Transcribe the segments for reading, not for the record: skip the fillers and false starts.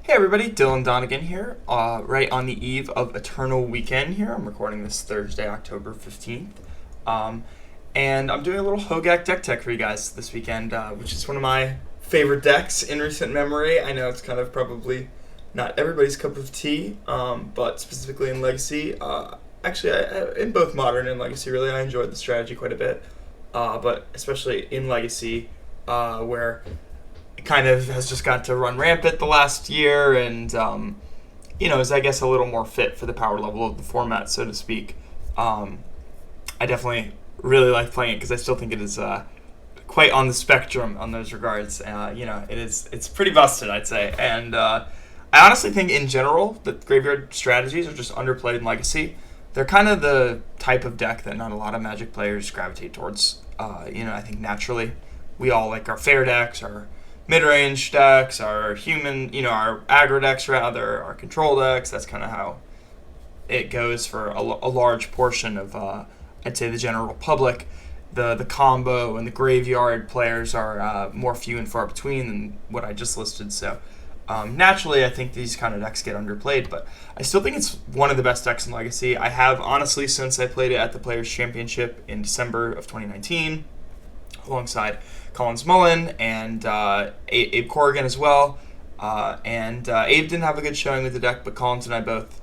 Hey everybody, Dylan Donegan here, right on the eve of Eternal Weekend here. I'm recording this Thursday, October 15th. And I'm doing a little Hogaak deck tech for you guys this weekend, which is one of my favorite decks in recent memory. I know it's kind of probably not everybody's cup of tea, but specifically in Legacy. Actually, in both Modern and Legacy, really, I enjoyed the strategy quite a bit. But especially in Legacy, where it kind of has just got to run rampant the last year and, is, I guess, a little more fit for the power level of the format, so to speak. I definitely really like playing it because I still think it is quite on the spectrum on those regards. It's pretty busted, I'd say. And I honestly think, in general, that graveyard strategies are just underplayed in Legacy. They're kind of the type of deck that not a lot of Magic players gravitate towards. I think naturally we all like our fair decks, our mid-range decks, our our aggro decks rather, our control decks. That's kind of how it goes for a large portion of, I'd say, the general public. The combo and the graveyard players are more few and far between than what I just listed. So naturally, I think these kind of decks get underplayed, but I still think it's one of the best decks in Legacy. I have, honestly, since I played it at the Players' Championship in December of 2019, alongside Collins Mullen and Abe Corrigan as well. Abe didn't have a good showing with the deck, but Collins and I both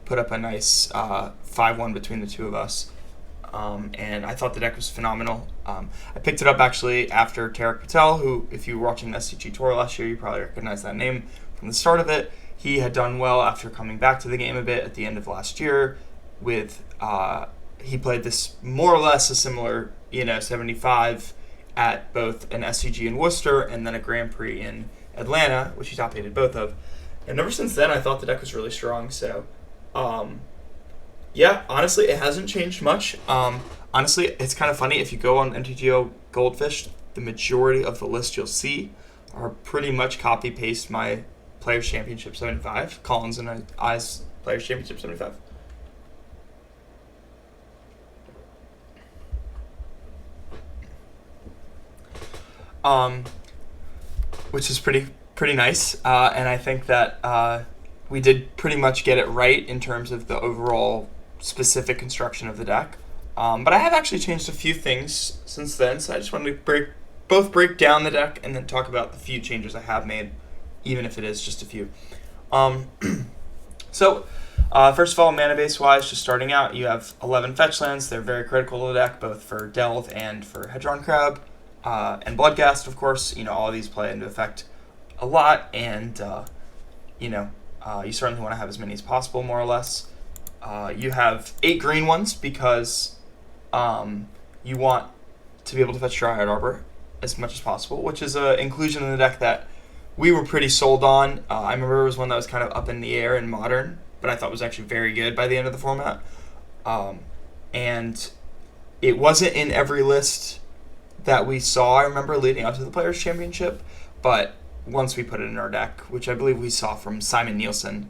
put up a nice 5-1 between the two of us. And I thought the deck was phenomenal. I picked it up actually after Tarek Patel, who, if you were watching the SCG Tour last year, you probably recognize that name from the start of it. He had done well after coming back to the game a bit at the end of last year. He played this more or less a similar 75 at both an SCG in Worcester and then a Grand Prix in Atlanta, which he top 8'd both of. And ever since then, I thought the deck was really strong. So, honestly, it hasn't changed much. Honestly, it's kind of funny. If you go on MTGO Goldfish, the majority of the list you'll see are pretty much copy-paste my Players' Championship 75, Collins and I's Players' Championship 75. Which is pretty nice, and I think that we did pretty much get it right in terms of the overall specific construction of the deck. But I have actually changed a few things since then, so I just wanted to break down the deck and then talk about the few changes I have made, even if it is just a few. So, first of all, mana base wise, just starting out, you have 11 fetch lands. They're very critical to the deck, both for Delve and for Hedron Crab. And Bloodghast, of course, all of these play into effect a lot, and you certainly want to have as many as possible, more or less. You have 8 green ones because you want to be able to fetch Dryad Arbor as much as possible, which is an inclusion in the deck that we were pretty sold on. I remember it was one that was kind of up in the air in Modern, but I thought was actually very good by the end of the format. And it wasn't in every list that we saw, I remember, leading up to the Players' Championship, but once we put it in our deck, which I believe we saw from Simon Nielsen,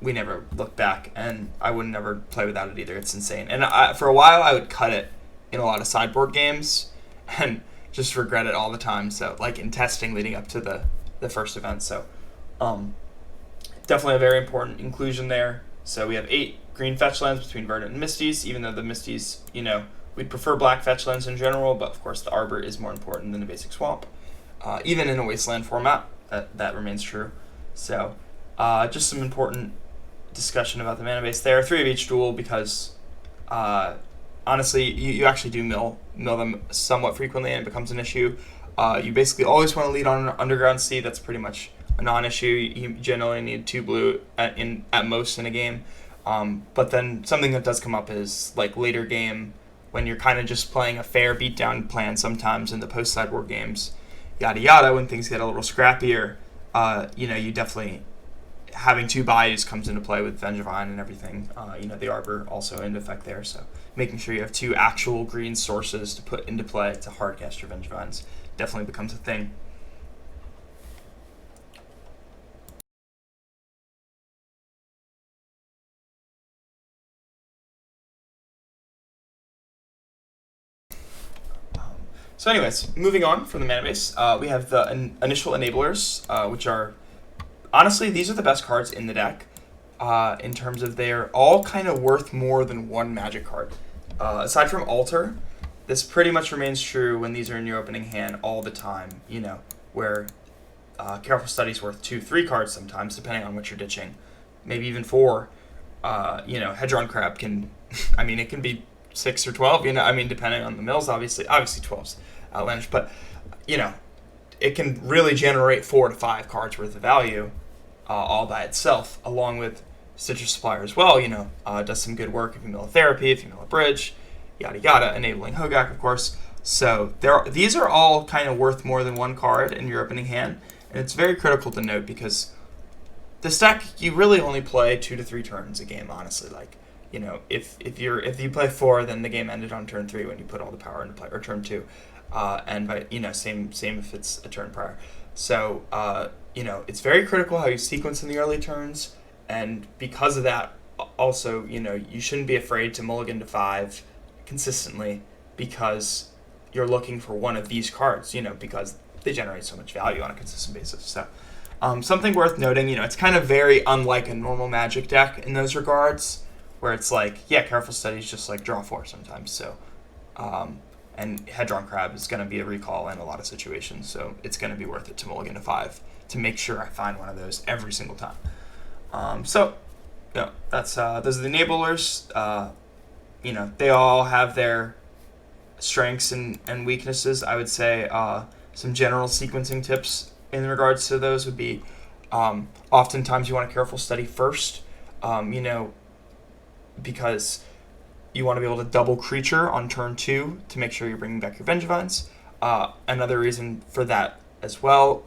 we never looked back, and I would never play without it either. It's insane. And for a while, I would cut it in a lot of sideboard games, and just regret it all the time, so, like, in testing leading up to the first event. So, definitely a very important inclusion there. So we have 8 green fetch lands between Verdant and Misty's, even though the Misty's, we'd prefer black fetch lands in general, but of course the Arbor is more important than the basic swamp. Even in a Wasteland format, that remains true. So, just some important discussion about the mana base there. 3 of each dual because, honestly, you actually do mill them somewhat frequently and it becomes an issue. You basically always want to lead on an Underground Sea. That's pretty much a non-issue. You generally need 2 blue at most in a game. But then something that does come up is, like, later game, when you're kind of just playing a fair beatdown plan sometimes in the post-sideboard games, yada yada, when things get a little scrappier, you definitely, having 2 Bayous comes into play with Vengevine and everything. The Arbor also into effect there, so making sure you have 2 actual green sources to put into play to hardcast your Vengevines definitely becomes a thing. So anyways, moving on from the mana base, we have the initial enablers, which are honestly, these are the best cards in the deck in terms of they're all kind of worth more than one magic card. Aside from Altar, this pretty much remains true when these are in your opening hand all the time, you know, where Careful Study's worth 2-3 cards sometimes, depending on what you're ditching. Maybe even 4. You know, Hedron Crab can, I mean, it can be 6 or 12, you know, I mean, depending on the mills, obviously 12's outlandish, but, you know, it can really generate 4 to 5 cards worth of value all by itself, along with Citrus Supplier as well, you know, does some good work if you mill a Therapy, if you mill a Bridge, yada yada, enabling Hogaak, of course. So these are all kind of worth more than one card in your opening hand, and it's very critical to note because this deck, you really only play 2 to 3 turns a game, honestly. Like, you know, if you play 4, then the game ended on turn 3 when you put all the power into play, or turn 2, and by, you know, same if it's a turn prior. So you know, it's very critical how you sequence in the early turns, and because of that, also, you know, you shouldn't be afraid to mulligan to 5 consistently because you're looking for one of these cards, you know, because they generate so much value on a consistent basis. So something worth noting, you know, it's kind of very unlike a normal Magic deck in those regards, where it's like, yeah, Careful Study is just like draw 4 sometimes. So and Hedron Crab is going to be a recall in a lot of situations, so it's going to be worth it to mulligan to 5 to make sure I find one of those every single time. So, yeah, that's those are the enablers. You know, they all have their strengths and weaknesses. I would say some general sequencing tips in regards to those would be oftentimes you want a Careful Study first, you know, because you want to be able to double creature on turn 2 to make sure you're bringing back your Vengevines. Another reason for that as well,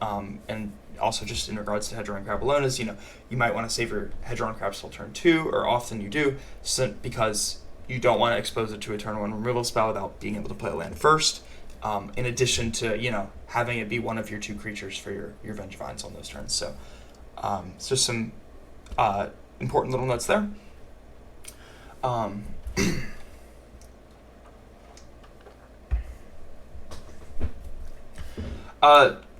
and also just in regards to Hedron Crab alone, is, you know, you might want to save your Hedron Crab till turn 2, or often you do, because you don't want to expose it to a turn 1 removal spell without being able to play a land first, in addition to, you know, having it be one of your 2 creatures for your Vengevines on those turns. So it's just some important little notes there.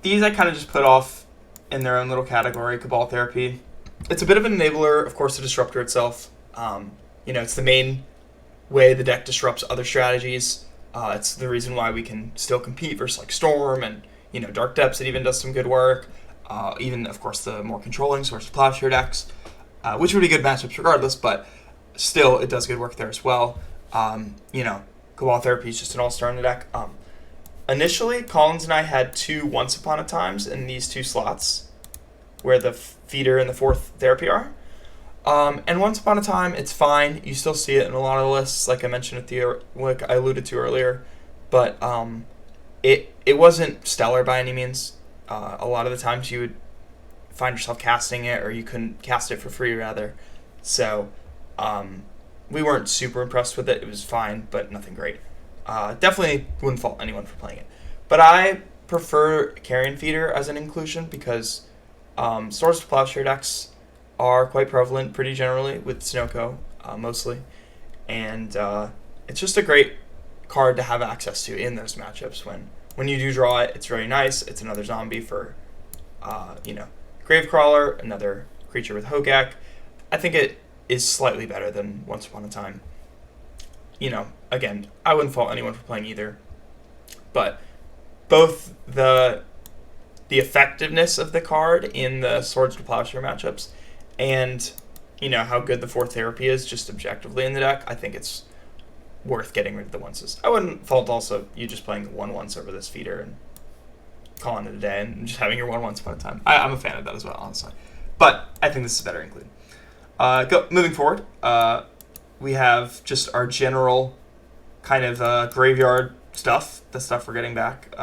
These I kind of just put off in their own little category. Cabal Therapy. It's a bit of an enabler, of course, the Disruptor itself. You know, it's the main way the deck disrupts other strategies. It's the reason why we can still compete versus like Storm and, you know, Dark Depths. It even does some good work. Even, of course, the more controlling Source of Plowshare decks, which would be good matchups regardless, but still, it does good work there as well. You know, Cabal Therapy is just an all-star in the deck. Initially, Collins and I had 2 Once Upon a Times in these 2 slots, where the Feeder and the 4th Therapy are. And Once Upon a Time, it's fine. You still see it in a lot of lists, like I mentioned like I alluded to earlier. But it wasn't stellar by any means. A lot of the times you would find yourself casting it, or you couldn't cast it for free, rather. So we weren't super impressed with it. It was fine, but nothing great. Definitely wouldn't fault anyone for playing it. But I prefer Carrion Feeder as an inclusion because Source of Plowshare decks are quite prevalent pretty generally with Sunoco, mostly. And it's just a great card to have access to in those matchups. When you do draw it, it's very nice. It's another zombie for, you know, Gravecrawler, another creature with Hogaak. I think it is slightly better than Once Upon a Time. You know, again, I wouldn't fault anyone for playing either. But both the effectiveness of the card in the Swords to Plowshare matchups and, you know, how good the 4th Therapy is just objectively in the deck, I think it's worth getting rid of the onces. I wouldn't fault also you just playing the 1/1 over this Feeder and calling it a day and just having your 1 Once Upon a Time. I'm a fan of that as well, honestly. But I think this is better included. Moving forward, we have just our general kind of graveyard stuff, the stuff we're getting back.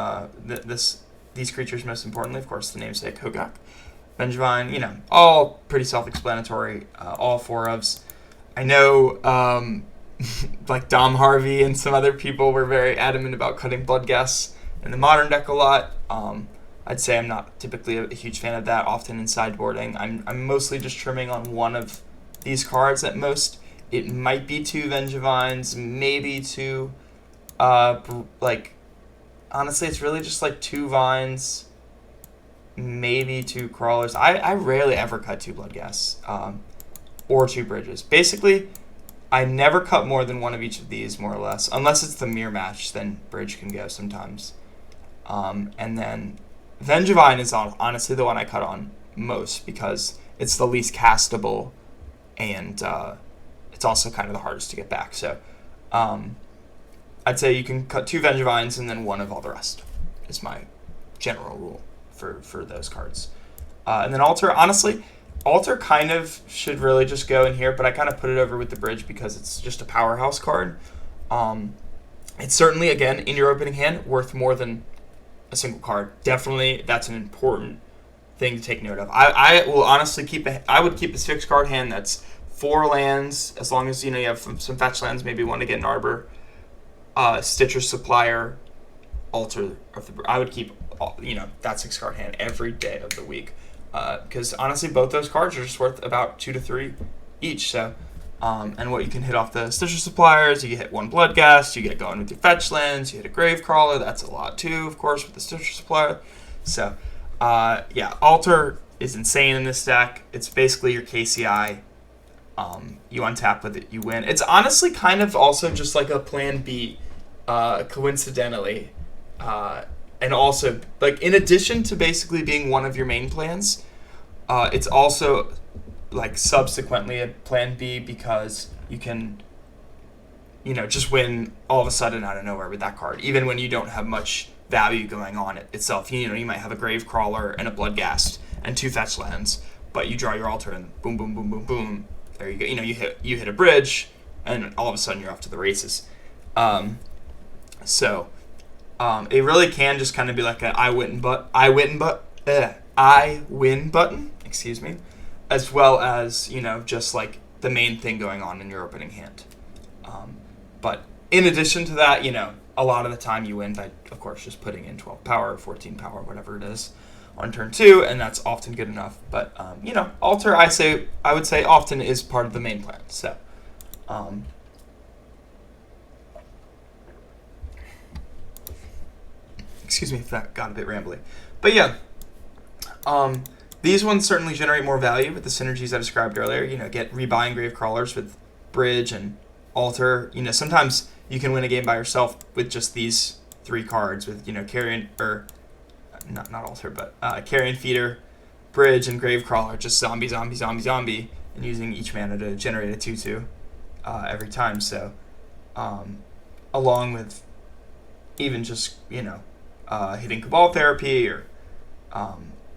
These creatures, most importantly, of course, the namesake, Hogaak, Vengevine, you know, all pretty self-explanatory, all 4-ofs. I know, like Dom Harvey and some other people were very adamant about cutting Bloodghast in the modern deck a lot. I'd say I'm not typically a huge fan of that, often in sideboarding. I'm mostly just trimming on one of these cards at most. It might be 2 Vengevines, maybe 2, like, honestly, it's really just like 2 Vines, maybe 2 crawlers. I rarely ever cut 2 Bloodghasts, or 2 bridges. Basically, I never cut more than 1 of each of these, more or less. Unless it's the mirror match, then bridge can go sometimes. And then Vengevine is honestly the one I cut on most because it's the least castable, and it's also kind of the hardest to get back. So I'd say you can cut 2 Vengevines and then 1 of all the rest is my general rule for those cards. And then Altar, honestly, Altar kind of should really just go in here, but I kind of put it over with the bridge because it's just a powerhouse card. It's certainly, again, in your opening hand, worth more than a single card. Definitely, that's an important thing to take note of. I will honestly I would keep a 6-card hand that's 4 lands, as long as you have some fetch lands, maybe 1 to get an Arbor, Stitcher, Supplier, Altar of the. I would keep that 6-card hand every day of the week, because honestly, both those cards are just worth about 2 to 3 each. So, and what you can hit off the Stitcher Suppliers, you hit 1 Bloodghast, you get going with your fetch lands, you hit a Gravecrawler, that's a lot too, of course, with the Stitcher Supplier. So, yeah, Altar is insane in this deck. It's basically your KCI. You untap with it, you win. It's honestly kind of also just like a plan B, coincidentally. And also, like, in addition to basically being one of your main plans, it's also, like, subsequently a plan B because you can, just win all of a sudden out of nowhere with that card, even when you don't have much value going on itself. You might have a Gravecrawler and a Bloodghast and 2 fetch lands, but you draw your Altar and boom, boom, boom, boom, boom. There you go. You hit a bridge, and all of a sudden you're off to the races. So it really can just kind of be like an I win button, excuse me, as well as just like the main thing going on in your opening hand. But in addition to that, a lot of the time you win by, of course, just putting in 12 power, 14 power, whatever it is, on turn 2, and that's often good enough. But Altar, I would say often is part of the main plan. So, excuse me if that got a bit rambly, but yeah, these ones certainly generate more value with the synergies I described earlier. Get rebuying Gravecrawlers with bridge and Altar. Sometimes you can win a game by yourself with just these 3 cards with Carrion, or not Altar, but Carrion Feeder, bridge, and Gravecrawler, just zombie, zombie, zombie, zombie, and using each mana to generate a 2/2 every time. So, along with even just hitting Cabal Therapy or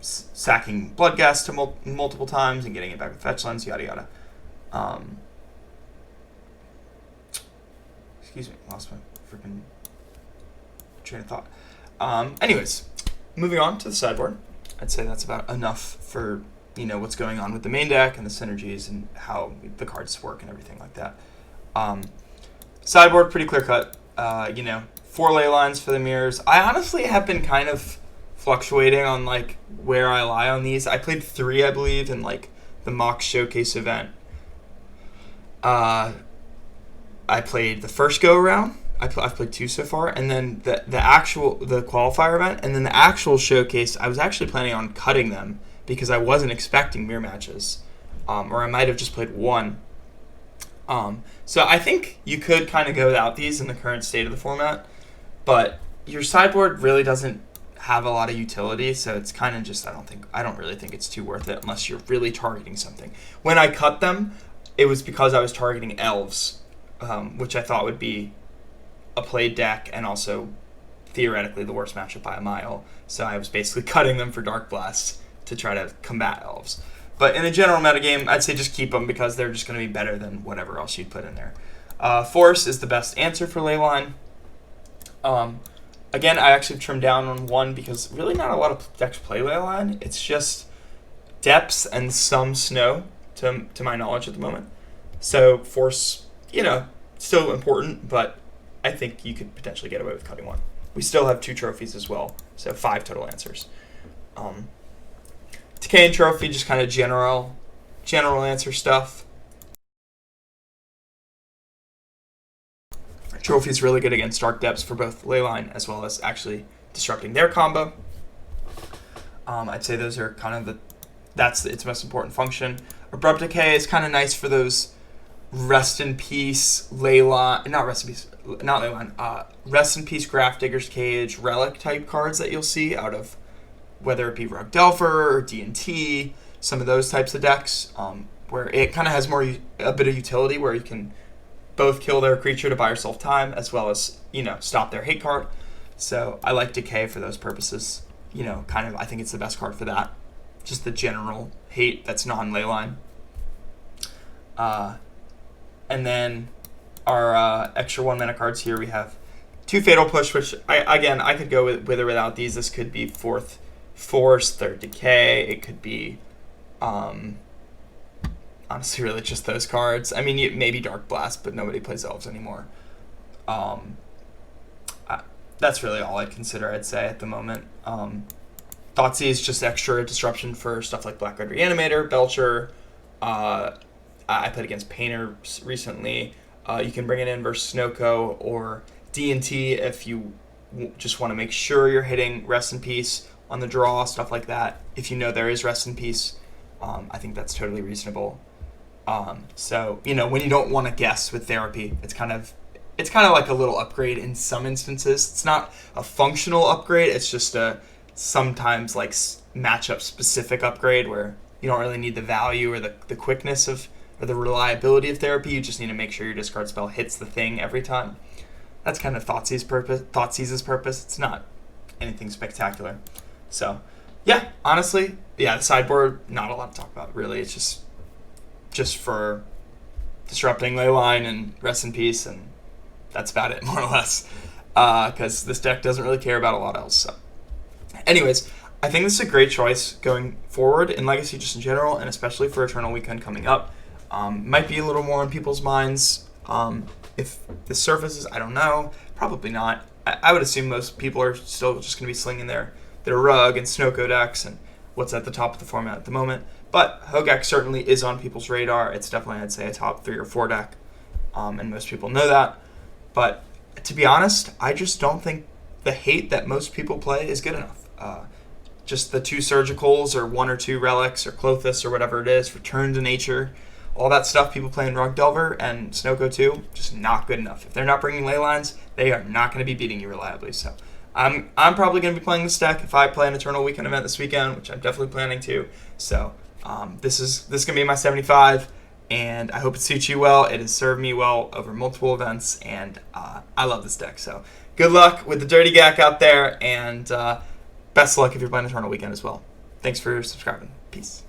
sacking Bloodghast to multiple times and getting it back with fetch lands, yada yada. Excuse me, lost my freaking train of thought. Anyways, moving on to the sideboard, I'd say that's about enough for what's going on with the main deck and the synergies and how the cards work and everything like that. Sideboard, pretty clear cut. 4 Leylines for the mirrors. I honestly have been kind of fluctuating on like where I lie on these. I played 3, I believe, in like the mock showcase event. I played the first go around. I've played 2 so far, and then the qualifier event, and then the actual showcase. I was actually planning on cutting them because I wasn't expecting mirror matches, or I might have just played 1. So I think you could kind of go without these in the current state of the format, but your sideboard really doesn't have a lot of utility, so it's kind of just I don't really think it's too worth it unless you're really targeting something. When I cut them, it was because I was targeting elves, which I thought would be a played deck and also theoretically the worst matchup by a mile. So I was basically cutting them for Dark Blast to try to combat elves. But in the general metagame, I'd say just keep them because they're just going to be better than whatever else you'd put in there. Force is the best answer for Leyline. Again, I actually trimmed down on 1 because really not a lot of decks play Leyline. It's just depths and some snow to my knowledge at the moment. So Force, still important, but I think you could potentially get away with cutting 1. We still have 2 trophies as well, so 5 total answers. Decay and Trophy, just kind of general answer stuff. Trophy is really good against Dark Depths for both Leyline as well as actually disrupting their combo. I'd say those are kind of that's its most important function. Abrupt Decay is kind of nice for those rest in peace Leyline, rest in peace Grafdigger's Cage relic type cards that you'll see out of whether it be Rogue Delver or D&T, some of those types of decks, where it kind of has a bit of utility where you can both kill their creature to buy yourself time as well as, stop their hate card. So I like Decay for those purposes. I think it's the best card for that. Just the general hate that's non-Leyline. And then our extra 1 mana cards here, we have 2 Fatal Push, which I could go with or without these. This could be 4th Force, 3rd Decay. It could be, honestly, really just those cards. I mean, maybe Dark Blast, but nobody plays Elves anymore. That's really all I'd consider, I'd say, at the moment. Thoughtseize is just extra disruption for stuff like Blackguard Reanimator, Belcher. I played against Painter recently. You can bring it in versus Snowco or D&T if you just want to make sure you're hitting Rest in Peace on the draw, stuff like that. If you know there is Rest in Peace, I think that's totally reasonable. So, when you don't want to guess with Therapy, it's kind of like a little upgrade in some instances. It's not a functional upgrade. It's just a sometimes like matchup specific upgrade where you don't really need the value or the quickness or the reliability of Therapy. You just need to make sure your discard spell hits the thing every time. That's kind of Thoughtseize's purpose. It's not anything spectacular. So, yeah, honestly, the sideboard, not a lot to talk about, really. It's just for disrupting Leyline and Rest in Peace, and that's about it, more or less, because this deck doesn't really care about a lot else. So, anyways, I think this is a great choice going forward in Legacy just in general, and especially for Eternal Weekend coming up. Might be a little more in people's minds. If this surfaces, I don't know. Probably not. I would assume most people are still just going to be slinging their Rug and Snowco decks and what's at the top of the format at the moment. But Hogaak certainly is on people's radar. It's definitely, I'd say, a top 3 or 4 deck, and most people know that. But to be honest, I just don't think the hate that most people play is good enough. Just the 2 Surgicals or 1 or 2 Relics or Clothis or whatever it is, Return to Nature, all that stuff people play in Rogue Delver and Snowco too, just not good enough. If they're not bringing Leylines, they are not going to be beating you reliably. So I'm probably going to be playing this deck if I play an Eternal Weekend event this weekend, which I'm definitely planning to. So this is going to be my 75, and I hope it suits you well. It has served me well over multiple events, and I love this deck. So good luck with the Dirty Gaak out there, and best of luck if you're playing Eternal Weekend as well. Thanks for subscribing. Peace.